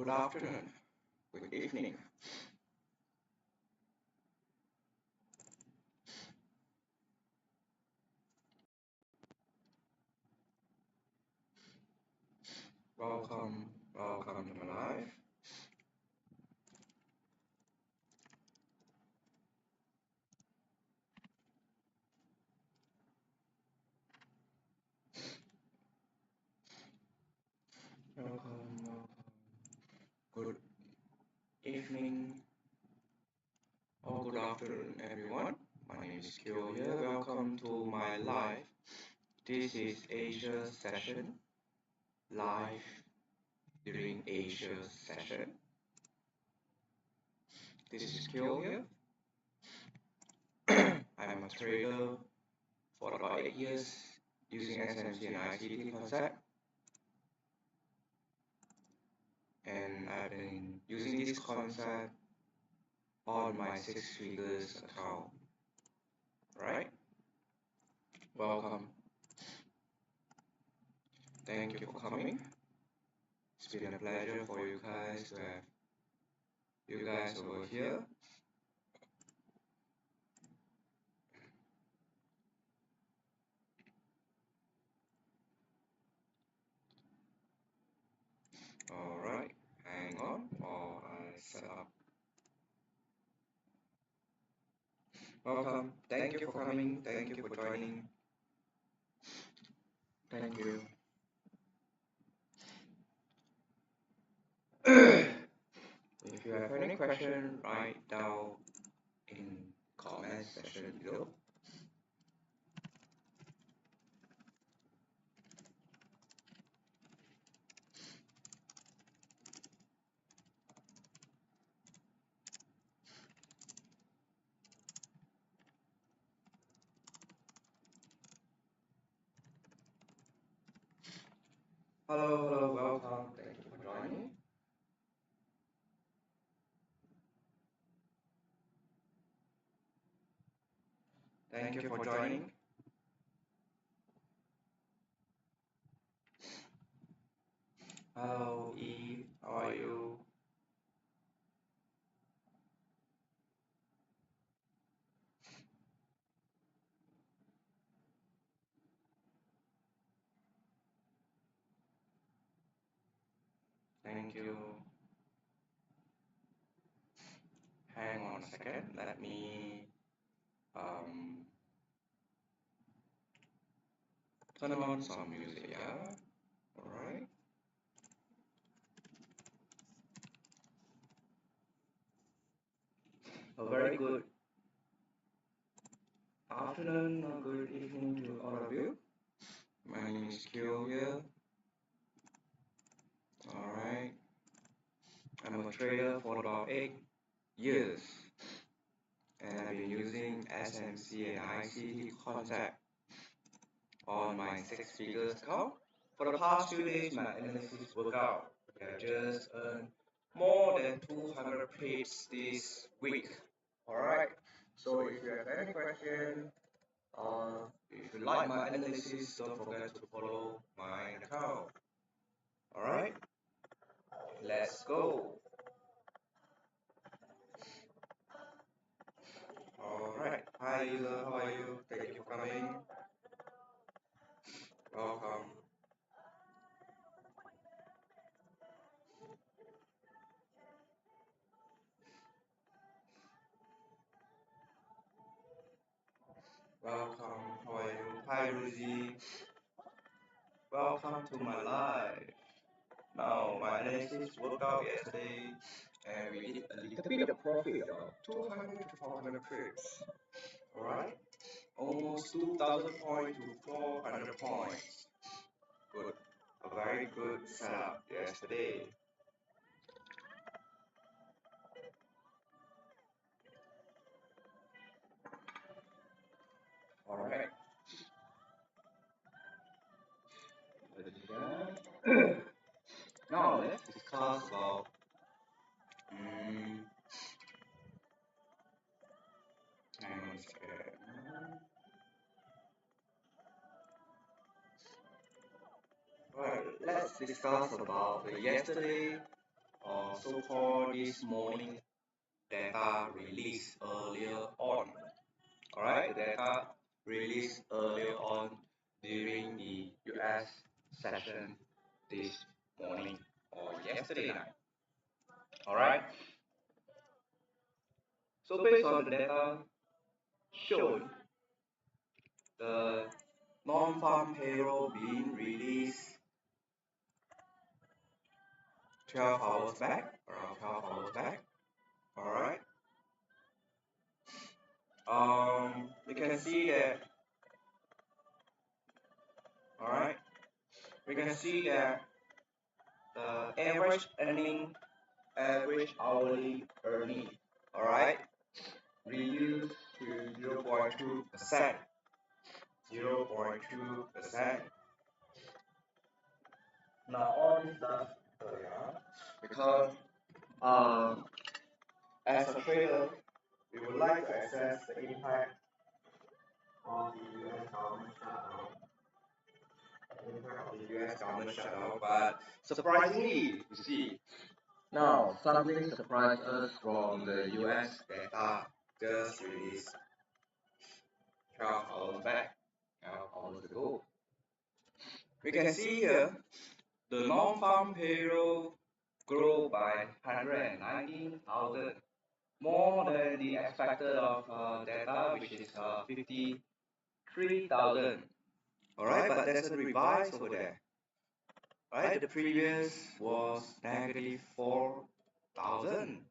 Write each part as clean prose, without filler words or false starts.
good afternoon, good evening. Welcome to my live. Welcome. Good evening or good afternoon, everyone. My name is Kyo here. Welcome to my live. This is Asia session, live during Asia session. This is Kyo here. I'm a trader for about 8 years using SMC and ICT concept. And I've been using this concept on my 6 figures account. Right? Welcome. Thank you for coming. It's been a pleasure for you guys to have you guys over here. Alright, hang on while I set up. Welcome. Thank you for coming. Thank you for joining. Thank you. If you have any question, write down in comment section below. Hello, welcome. Thank you for joining. Thank you for joining. Hello, Eve. How are you? Thank you. Hang on a second. Let me turn on some music. Yeah. All right. A very good afternoon or good evening to all of you. My name is Kyo here. Alright. I'm a trader for about 8 years. And I've been using SMC and ICT concept on my 6 figures account. For the past few days, my analysis worked out. I just earned more than 200 pips this week. Alright. So if you have any question, if you like my analysis, don't forget to follow my account. Alright, let's go. Alright, hi user, how are you? Thank you for coming. Welcome. Welcome, how are you? Hi Ruzi. Welcome to my live. Now, my analysis worked out yesterday and we did a little bit of profit of 200 to 400 pips. Alright, almost 2000 points to 400 points. Good, a very good setup yesterday. Alright. Now let's discuss about hang on a second. Right, let's discuss about yesterday so-called this morning data released earlier on. Alright, the data released earlier on during the US session this morning or yesterday night. Alright, so based on the data shown, the non-farm payroll being released 12 hours back, around 12 hours back. Alright, you can see that. Alright, we can see that the average hourly earning, alright, reduced to 0.2%. 0.2%. Now all this stuff because as a trader, we would like to assess the impact of the US government shutdown. But surprisingly, you see, now something surprised us from the US data just released 12 hours back, 12 hours ago. We can see here the non-farm payroll grew by 119,000, more than the expected of data, which is 53,000. Alright, but there's a revise over there. Right, the previous was negative 4,000.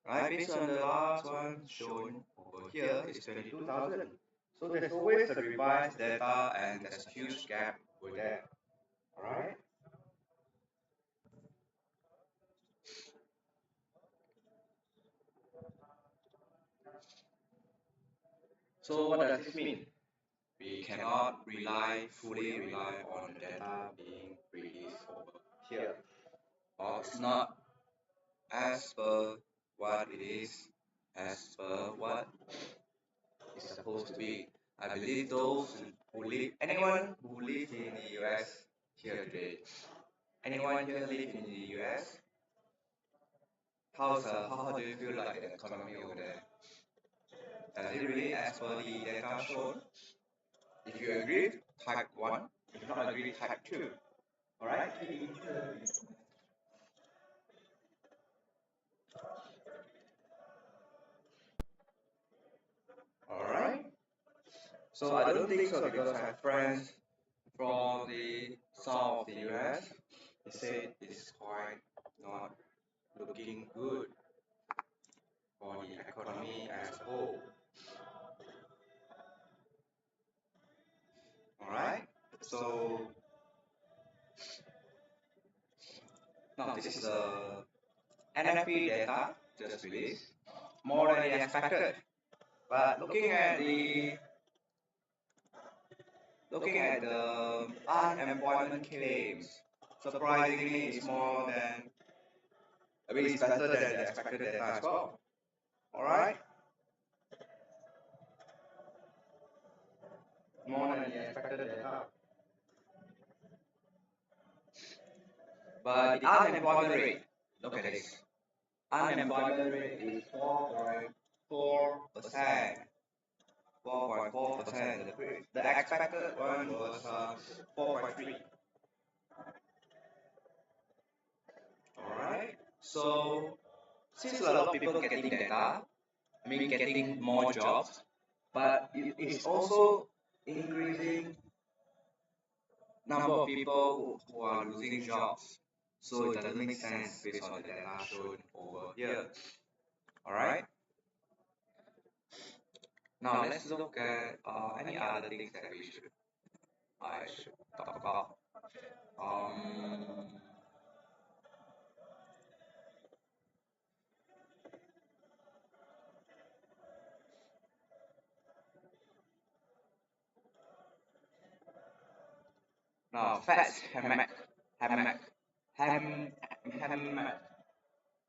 Right, based on the last one shown over here is 22,000. So there's always a revised data and there's a huge gap over there. Alright. So what does this mean? We cannot fully rely on the data being released over here. Or it's not as per what it is, as per what it's supposed to be. I believe those anyone who live in the US here today, anyone here live in the US, how do you feel like the economy over there? Does it really as per the data shown? If you agree, type 1. If you not agree, type 2. Alright? Alright? So I don't think so because I have friends from the south of the US. They said it's quite not looking good for the economy as a whole. Alright? So now this is the NFP data just released, more than the expected. But looking at the unemployment claims, surprisingly, it's more than it's better than the expected data as well. Alright? More than the expected data. But the unemployment rate, look at this. Unemployment rate is 4.4%. 4.4%. The expected one was 4.3. Alright. So since a lot of people getting data, getting more jobs, but it is also increasing number of people who are losing jobs. So it doesn't make sense based on the data shown over here. Alright. Now let's look at any other things that I should talk about. Now Fed's Hammack,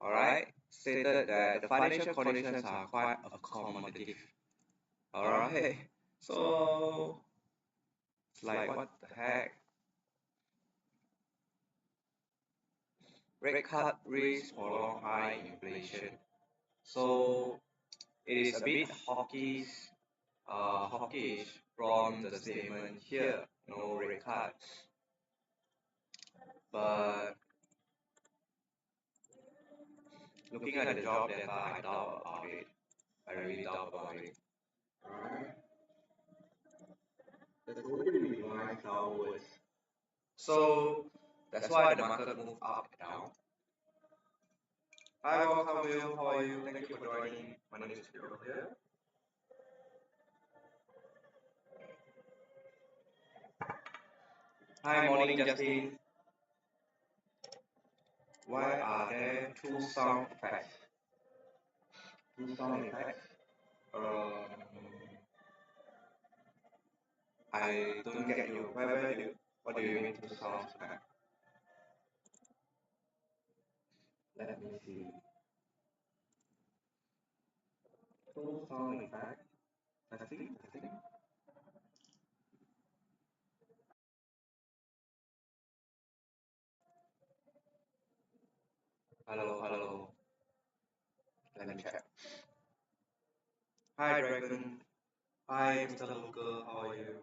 alright, stated that the financial conditions are quite accommodative. Alright, so it's like what the heck? rate cut risk for long high inflation. So it is a bit hawkish from the statement here, no rate cut. But looking at the job data, I doubt about it. I really doubt about it. Alright, that's going to be revised downwards. So that's why the market moved up and down. Hi, welcome, Will. How are you? Thank you for joining. My name is Will here. Hi, morning, Justin. Why are there two sound effects? Two sound effects? I don't get you. What do you mean two sound effects? Let me see. Two sound effects. Testing. Hello. Let me check. Hi, Dragon. Hi, Mr. Luca. How are you?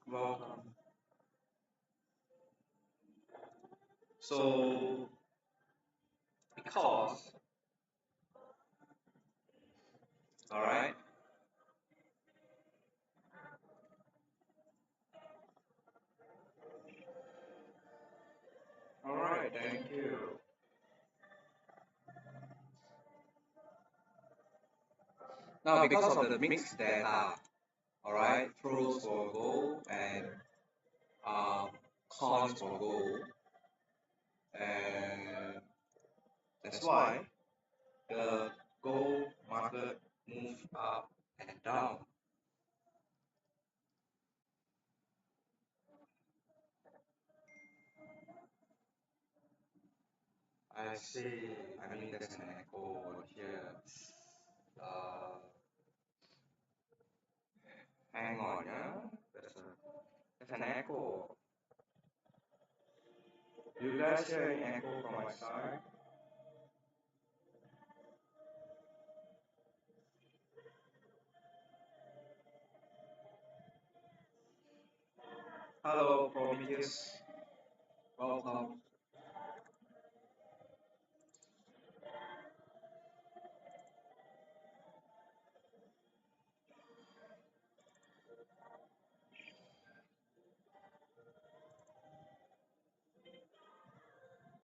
Welcome. So, because, alright, alright, thank you. Now, because of the mixed data, alright, pros for gold and uh, cons for gold, and that's why the gold market moved up and down. I see. I mean, there's an echo over here. Uh, Hang on, yeah. There's an echo. You guys hear any echo from my side? Hello, Prometheus.